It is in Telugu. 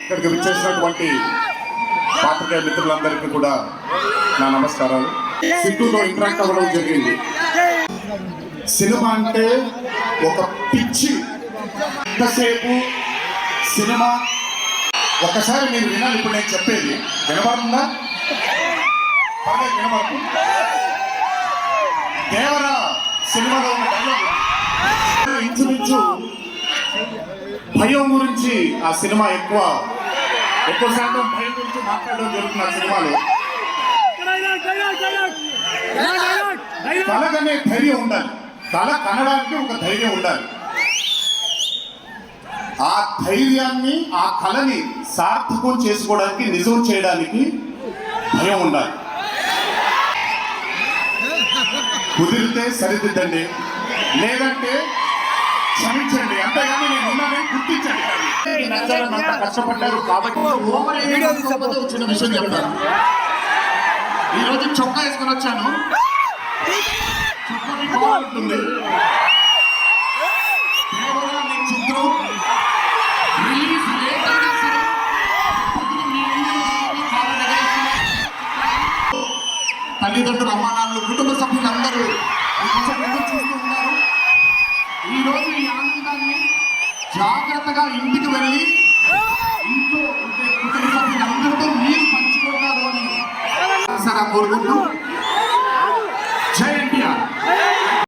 ఇక్కడికి విచ్చేసినటువంటి పాత్రికేయ మిత్రులందరికీ కూడా నా నమస్కారాలు. సిద్ధుతో ఇంటరాక్ట్ అవ్వడం జరిగింది. సినిమా అంటే ఒక పిచ్చి. ఎంతసేపు సినిమా ఒకసారి మీరు వినాలి. ఇప్పుడు నేను చెప్పేది వినపడుతుందా? వినపడుతుంది. దేవరా సినిమాలో ఉన్న డైలాగ్ ఇంచుమించు భయం గురించి ఆ సినిమా ఎక్కువ శాతం భయం గురించి మాట్లాడడం జరుగుతుంది. ఆ సినిమాలో కలగనే ధైర్యం ఉండాలి. కళ కనడానికి ఒక ధైర్యం ఉండాలి. ఆ ధైర్యాన్ని, ఆ కళని సార్థకం చేసుకోవడానికి, నిజం చేయడానికి భయం ఉండాలి. కుదిరితే సరిదిద్దండి, లేదంటే క్షమించండి. అంతేగాని నేను ఉన్నానని గుర్తించండి. నచ్చాలని అంత కష్టపడ్డారు కాబట్టి వచ్చిన విషయం చెప్తాను. ఈరోజు చొక్కా వేసుకొని వచ్చాను. చొక్కా బాగుంటుంది. చిత్రం రిలీజ్ తల్లిదండ్రులు, అమ్మానాన్నలు, కుటుంబ సభ్యులందరూ చూస్తూ ఉన్నారు. ఈరోజు ఈ ఆనందాన్ని జాగ్రత్తగా ఇంటికి వెళ్ళి ఇంట్లో కుటుంబ సభ్యులందరితో మీరు పంచుకుంటారు అని కోరుకుంటూ